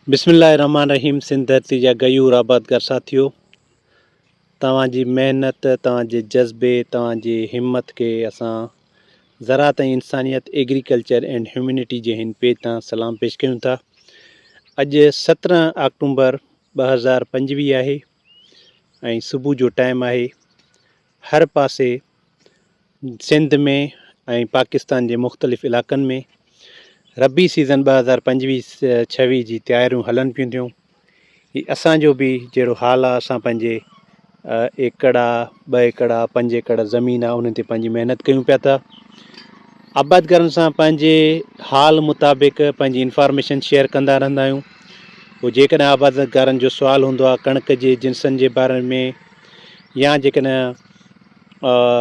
बिस्मिल्लाहिर्रहमानिर्रहीम। सिंध धरती जा गयूर आबादगार साथियो, तव्हांजी महिनत, तव्हांजे जज़्बे, तव्हांजी हिम्मत खे असां ज़राअत ऐं इंसानियत एग्रीकल्चर एंड ह्यूमनिटी जे हिन पेज तां सलाम पेश कयूं था। अॼु 17 अक्टूबर 2025 आहे ऐं सुबुह जो टाइम आहे। हर पासे सिंध में ऐं पाकिस्तान जे मुख़्तलिफ़ इलाइक़नि में रबी सीज़न 2025-26 जी तयारियूं हलनि पियूं थियूं। ही असांजो बि जहिड़ो हाल आहे, असां पंहिंजे एकड़ 2 एकड़ 5 एकड़ ज़मीन आहे, उन्हनि ते पंहिंजी महिनत कयूं पिया था। आबादगारनि सां पंहिंजे हाल मुताबिक़ पंहिंजी इंफॉर्मेशन शेयर कंदा रहंदा आहियूं। पोइ जेकॾहिं आबादगारनि जो सुवालु हूंदो आहे कणिक जे जिन्सनि जे बारे में, या जेकॾहिं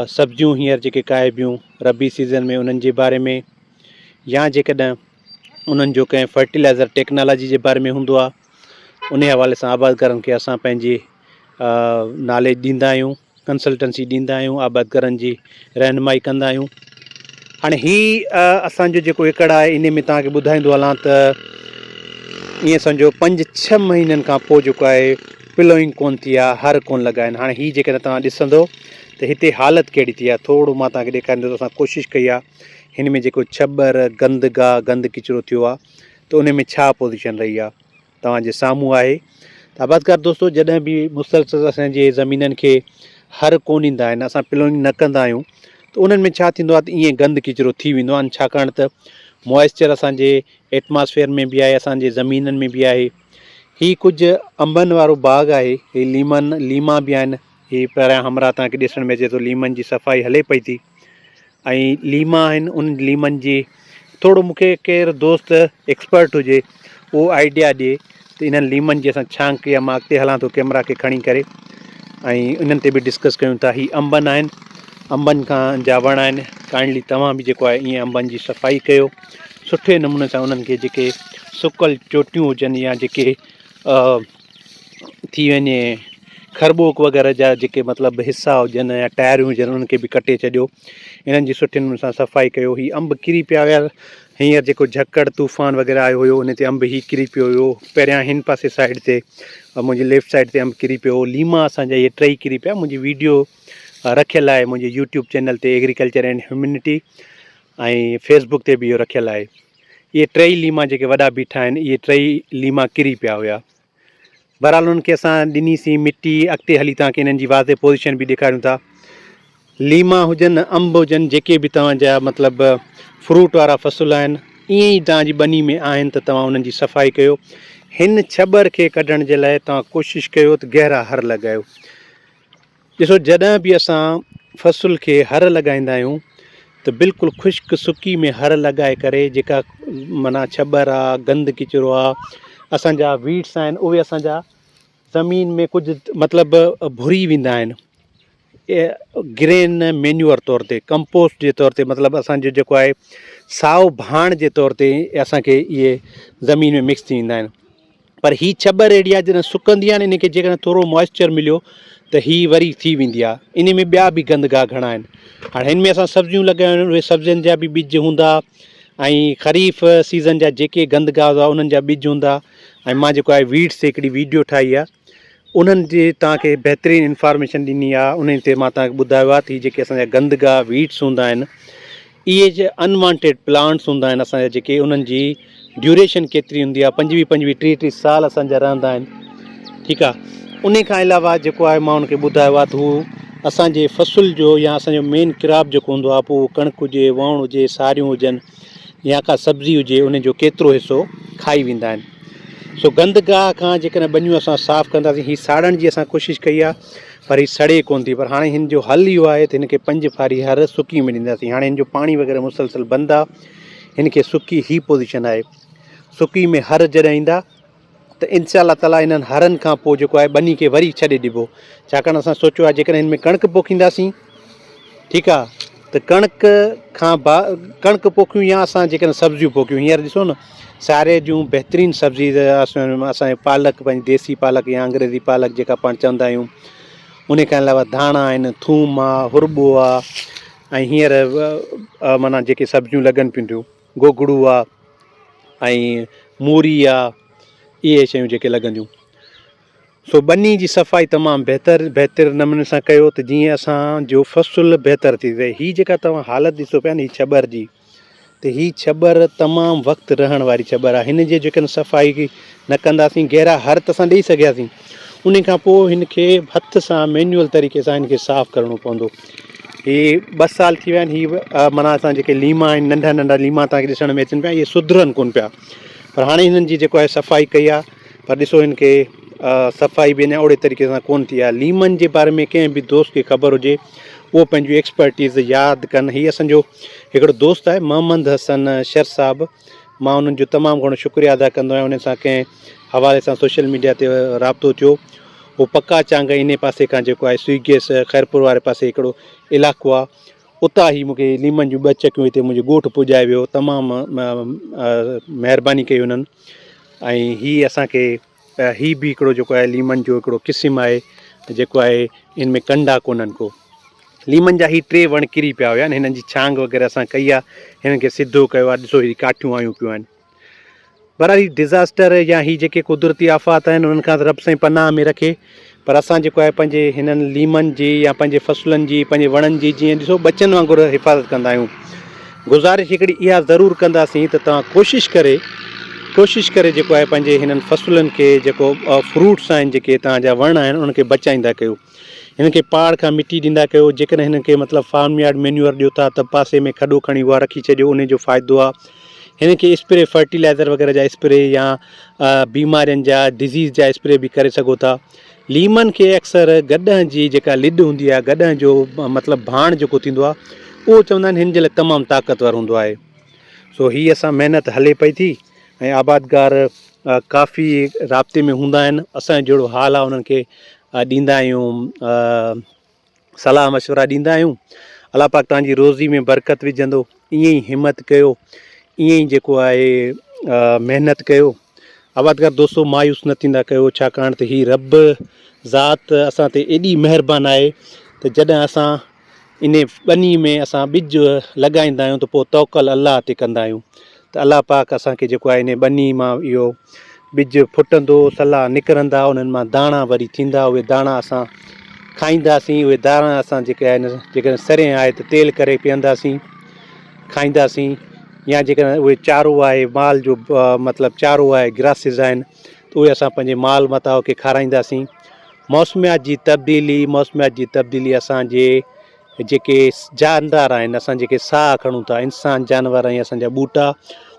सब्जियूं हींअर जेके काइबियूं रबी सीज़न में उन्हनि जे बारे में, या जेकॾहिं उन्हनि जो कंहिं फर्टिलाइज़र टेक्नोलॉजी जे बारे में हूंदो आहे, उन हवाले सां आबादगारनि खे असां पंहिंजी नॉलेज ॾींदा आहियूं, कंसल्टेंसी ॾींदा आहियूं, आबादगारनि जी रहनुमाई कंदा आहियूं। हाणे हीअ असांजो जेको एकड़ आहे इन में तव्हांखे ॿुधाईंदो हलां त ईअं सम्झो 5-6 महीननि खां पोइ जेको आहे पिलोइंग कोन थी आहे, हर कोन लॻा आहिनि। हाणे हीअ जेकॾहिं तव्हां ॾिसंदो त हिते हालत कहिड़ी थी आहे, थोरो मां तव्हांखे ॾेखारींदो। असां कोशिशि कई आहे हिन में जेको छॿर गंद किचिरो थियो आहे त उन में छा पोज़ीशन रही आहे, तव्हांजे साम्हूं आहे। त आबादगार दोस्तो, जॾहिं बि मुसलसल असांजे ज़मीननि खे हर कोन ईंदा आहिनि, असां पिलोइंग न कंदा आहियूं, त उन्हनि में छा थींदो आहे त ईअं गंद किचिरो थी वेंदो आहे। छाकाणि त मॉइस्चर असांजे एटमॉस्फेयर में बि आहे, असांजे ज़मीननि में बि आहे। हीअ कुझु अंबनि वारो बाग़ आहे, हीअ लीमा बि आहिनि। हीअ पहिरियां हमरा तव्हांखे ॾिसण में अचे थो, लीमनि जी सफ़ाई हले पई थी ऐं लीमा आहिनि। उन लीमनि जी थोरो मूंखे केरु दोस्त एक्सपर्ट हुजे उहो आइडिया ॾिए त इन्हनि लीमनि जी असां छांक, या मां अॻिते हलां थो कैमरा खे खणी करे ऐं इन्हनि ते बि डिस्कस कयूं था। हीअ अंबनि आहिनि, अंबनि खां जा वण आहिनि। काइंडली तव्हां बि जेको आहे ईअं अंबनि जी सफ़ाई कयो सुठे नमूने सां। उन्हनि खे जेके सुकल चोटियूं हुजनि या जेके थी वञे खरबूक वग़ैरह जा जेके मतिलबु हिसा हुजनि या टायरियूं हुजनि, उन्हनि खे बि कटे छॾियो। इन्हनि जी सुठे नमूने सां सफ़ाई कयो। हीअ अंब किरी पिया हुया हींअर, जेको झकड़ तूफ़ान वग़ैरह आयो हुयो उन ते अंब ही किरी पियो हुयो। पहिरियां हिन पासे साइड ते मुंहिंजी लेफ्ट साइड ते अंब किरी पियो हो। लीमा असांजा इहे 3 किरी पिया। मुंहिंजी वीडियो रखियलु आहे मुंहिंजे यूट्यूब चैनल ते, एग्रीकल्चर एंड ह्यूमनिटी, ऐं फेसबुक ते बि इहो रखियलु आहे। इहे 3 लीमा जेके वॾा बीठा आहिनि, इहे 3 लीमा किरी पिया हुया। बहरहाल उन्हनि खे असां ॾिनीसीं मिटी। अॻिते हली तव्हांखे इन्हनि जी वाज़े पोज़ीशन बि ॾेखारियूं था। लीमा हुजनि, अंब हुजनि, जेके बि तव्हांजा मतिलबु फ्रूट वारा फ़सुल आहिनि, ईअं ई तव्हांजी ॿनी में आहिनि त तव्हां उन्हनि जी सफ़ाई कयो। हिन छॿर खे कढण जे लाइ तव्हां कोशिशि कयो त गहरा हर लॻायो। ॾिसो, जॾहिं बि असां फ़सुल खे हर लॻाईंदा आहियूं त बिल्कुलु ख़ुश्क सुकी में हर लॻाए करे, जेका माना छॿर आहे, गंद किचिरो आहे, असांजा वीड्स आहिनि, उहे असांजा ज़मीन में कुझु मतिलबु भुरी वेंदा आहिनि ग्रेन मैन्यूअर तौर ते, कंपोस्ट जे तौर ते, मतिलबु असांजो जेको आहे साओ भाण जे तौर ते असांखे इहे ज़मीन में मिक्स थी वेंदा आहिनि। पर हीअ छॿर अहिड़ी आहे, जॾहिं सुकंदी आहे न, इनखे जेकॾहिं थोरो मॉइस्चर मिलियो त हीअ वरी थी वेंदी आहे। इन में ॿिया बि गंदगाह घणा आहिनि। हाणे हिन में असां सब्जियूं लॻायूं आहिनि, उहे सब्जियुनि जा बि ॿिज हूंदा, ऐं ख़रीफ़ सीज़न जा जेके गंदगाह हुआ उन्हनि जा ॿिज हूंदा। ऐं मां जेको आहे वीड्स ते हिकिड़ी वीडियो ठाही आहे, उन्हनि जे तव्हांखे बहितरीनु इंफॉर्मेशन ॾिनी आहे। उन ते मां तव्हांखे ॿुधायो आहे त हीअ जेके असांजा गंदगाह वीड्स हूंदा आहिनि, इहे जे अनवांटेड प्लांट्स हूंदा आहिनि असांजा, जेके उन्हनि जी ड्यूरेशन केतिरी हूंदी आहे, 25-25, 30-30 साल असांजा रहंदा आहिनि। ठीकु आहे। उन खां अलावा जेको आहे मां उनखे ॿुधायो आहे त हू असांजे फ़सुल जो या असांजो मेन क्रॉप जेको हूंदो आहे, पोइ कणिक हुजे, वण हुजे, सारियूं हुजनि, या का सब्ज़ी हुजे, उनजो केतिरो हिसो खाई वेंदा आहिनि। सो गंदगाह खां जेकॾहिं ॿनियूं असां साफ़ु कंदासीं, हीअ साड़ण जी असां कोशिशि कई आहे, पर हीअ सड़े कोन थी। पर हाणे हिन जो हल इहो आहे त हिन खे 5 फारी हर सुकी में ॾींदासीं। हाणे हिन जो पाणी वग़ैरह मुसलसल बंदि आहे, हिन खे सुकी ही पोज़ीशन आहे। सुकी में हर जॾहिं ईंदा त इंशा अल्लाह ताला इन्हनि हरनि खां पोइ जेको आहे ॿनी खे वरी छॾे ॾिबो। छाकाणि असां सोचियो आहे जेकॾहिं हिन में कणिक पोखींदासीं, ठीकु आहे, त कणिक पोखियूं या असां जेकॾहिं सब्जियूं पोखियूं। हींअर ॾिसो न, सारे जूं बहितरीनु सब्ज़ी असांजे पालक, पंहिंजी देसी पालक या अंग्रेज़ी पालक जेका पाण चवंदा आहियूं, उन खां अलावा धाणा आहिनि, थूम आहे, हुरॿो आहे, ऐं हींअर माना जेके सब्जियूं लॻनि पियूं थियूं, गोगड़ू आहे, ऐं मूरी आहे, इहे शयूं जेके लॻंदियूं। सो ॿनी जी सफ़ाई तमामु बहितर नमूने सां कयो त जीअं असांजो फ़सुलु बहितर थी थिए। हीअ जेका तव्हां हालति ॾिसो पिया न हीअ छॿर जी, त हीअ छॿर तमामु वक़्तु रहण वारी छॿर आहे। हिन जे जेकॾहिं सफ़ाई न कंदासीं, गहरा हर त असां ॾेई सघियासीं, उन खां पोइ हिन खे हथ सां मैन्युअल तरीक़े सां हिन खे साफ़ु करिणो पवंदो। हीअ 2 साल थी विया आहिनि, हीअ माना असां जेके लीमा आहिनि, नंढा नंढा लीमा तव्हांखे ॾिसण में अचनि पिया, इहे सुधरनि कोन पिया। पर हाणे हिननि जी जेको आहे सफ़ाई कई आहे, पर ॾिसो हिन खे सफ़ाई बि अञा ओड़े तरीक़े सां कोन थी आहे। लीमनि जे बारे में कंहिं बि दोस्त खे ख़बर हुजे, उहो पंहिंजूं एक्सपर्टीज़ यादि कनि। हीअ असांजो हिकिड़ो दोस्त आहे मोहम्मद हसन शर साहिबु, मां उन्हनि जो तमामु घणो शुक्रिया अदा कंदो आहियां। उन सां कंहिं हवाले सां सोशल मीडिया ते राब्तो थियो, उहो पका चांग इन पासे खां जेको आहे स्विगेस ख़ैरपुर वारे पासे हिकिड़ो इलाइक़ो आहे, उतां ई मूंखे लीमनि जूं 2 चकियूं हिते मुंहिंजे ॻोठु पुॼाए वियो। तमामु महिरबानी कई हुननि। ऐं हीअ असांखे हीअ बि हिकिड़ो जेको आहे लीमनि जो हिकिड़ो क़िस्म आहे जेको आहे, इन में कंडा कोन्हनि को। लीमनि जा ही 3 वण किरी पिया हुया, हिननि जी छांग वग़ैरह असां कई आहे, हिननि खे सिधो कयो आहे। ॾिसो हीअ काठियूं आयूं पियूं आहिनि। बरहाल हीअ डिज़ास्टर या हीअ जेके कुदरती आफ़ात आहिनि, उन्हनि खां रब साईं पनाह में रखे। पर असां जेको आहे पंहिंजे हिननि लीमनि जी या पंहिंजे फ़सुलनि जी, पंहिंजे वणनि जी, जीअं ॾिसो ॿचनि वांगुरु हिफ़ाज़त कंदा आहियूं। गुज़ारिश हिकिड़ी इहा ज़रूरु कंदासीं त तव्हां कोशिशि करे जेको आहे पंहिंजे हिननि फ़सुलनि खे, जेको फ्रूट्स आहिनि, जेके तव्हांजा वण आहिनि, उन्हनि खे बचाईंदा कयो। हिन खे पाड़ खां मिटी ॾींदा कयो। जेकॾहिं हिन खे मतिलबु फार्म यार्ड मैन्यूअर ॾियो था त पासे में खॾो खणी उहा रखी छॾियो, उन जो फ़ाइदो आहे। हिन खे स्प्रे फर्टिलाइज़र वग़ैरह जा स्प्रे या बीमारियुनि जा डिज़ीज़ जा स्प्रे बि करे सघो था। लीमनि खे अक्सर गॾह जी जेका लिड हूंदी आहे, गॾह जो मतिलबु भाण जेको थींदो आहे, उहो चवंदा आहिनि हिन जे लाइ तमामु ताक़तवर हूंदो आहे। सो हीअ असां महिनत हले पई थी, ऐं आबादगार काफ़ी राब्ते में हूंदा आहिनि। असांजो जहिड़ो हाल आहे उन्हनि खे ॾींदा आहियूं, सलाह मशवरा ॾींदा आहियूं। अलाह पाक तव्हांजी रोज़ी में बरकत विझंदो। ईअं ई हिमत कयो, ईअं ई जेको आहे महिनत कयो। आबादगार दोस्तो मायूस न थींदा कयो, छाकाणि त हीअ रब ज़ात असां ते एॾी महिरबानी आहे त जॾहिं असां इन ॿनी में असां ॿिज लॻाईंदा आहियूं त पोइ तवकल अलाह ते कंदा आहियूं। त अलाह पाक असांखे जेको आहे इन ॿनी मां इहो ॿिज फुटंदो, सलाह निकिरंदा, उन्हनि मां दाणा वरी थींदा। उहे दाणा असां खाईंदासीं। उहे दाणा असां जेके आहिनि, जेकॾहिं सरें आहे त तेल करे पीअंदासीं, खाईंदासीं। या जेकॾहिं उहे चारो आहे, माल जो मतिलबु चारो आहे, ग्रासिस आहिनि, त उहे असां पंहिंजे माल मताओ खे खाराईंदासीं। मौसमियात जी तब्दीली असांजे जेके जानदार आहिनि, असां जेके साह खणूं था, इंसान जानवर ऐं असांजा ॿूटा,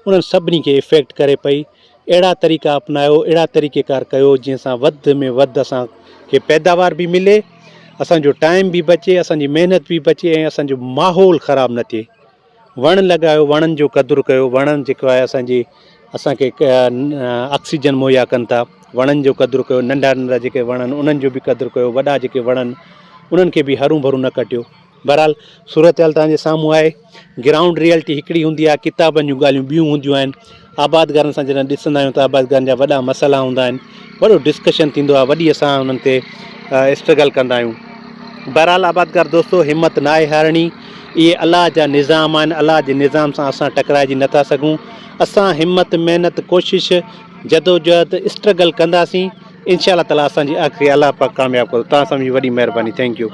उन्हनि सभिनी खे इफ़ेक्ट करे पई। अहिड़ा तरीक़ा अपनायो, अहिड़ा तरीक़ेकार कयो जंहिं सां वधि में वधि असांखे पैदावार बि मिले, असांजो टाइम बि बचे, असांजी महिनत बि बचे, ऐं असांजो माहौल ख़राबु न थिए। वण लॻायो, वणनि जो क़दुरु कयो। वणनि जेको आहे असांखे ऑक्सीजन मुहैया कनि था। वणनि जो क़दुरु कयो। नंढा नंढा जेके वण आहिनि उन्हनि जो बि क़दुरु कयो। वॾा जेके वण आहिनि उन्हनि खे बि हरू भरू न कटियो। बहरहाल सूरत हाल तव्हांजे साम्हूं आहे। ग्राउंड रियलिटी हिकिड़ी हूंदी आहे, किताबनि जूं ॻाल्हियूं ॿियूं हूंदियूं आहिनि। आबादगारनि सां जॾहिं ॾिसंदा आहियूं त आबादगारनि जा वॾा मसइला हूंदा आहिनि, वॾो डिस्कशन थींदो आहे, वॾी असां उन्हनि ते स्ट्रगल कंदा आहियूं। बहरहाल आबादगार दोस्तो, हिमत न आहे हारणी। इहे अलाह जा निज़ाम आहिनि। अलाह जे निज़ाम सां असां टकराइजी नथा सघूं। असां हिमत, महिनत, कोशिशि, जदोजहद, स्ट्रगल कंदासीं। इनशा अल्लाह ताला असांजी आख़िरी अलाह पाक कामयाबु कयो। तव्हां सां मुंहिंजी वॾी महिरबानी। थैंक्यू।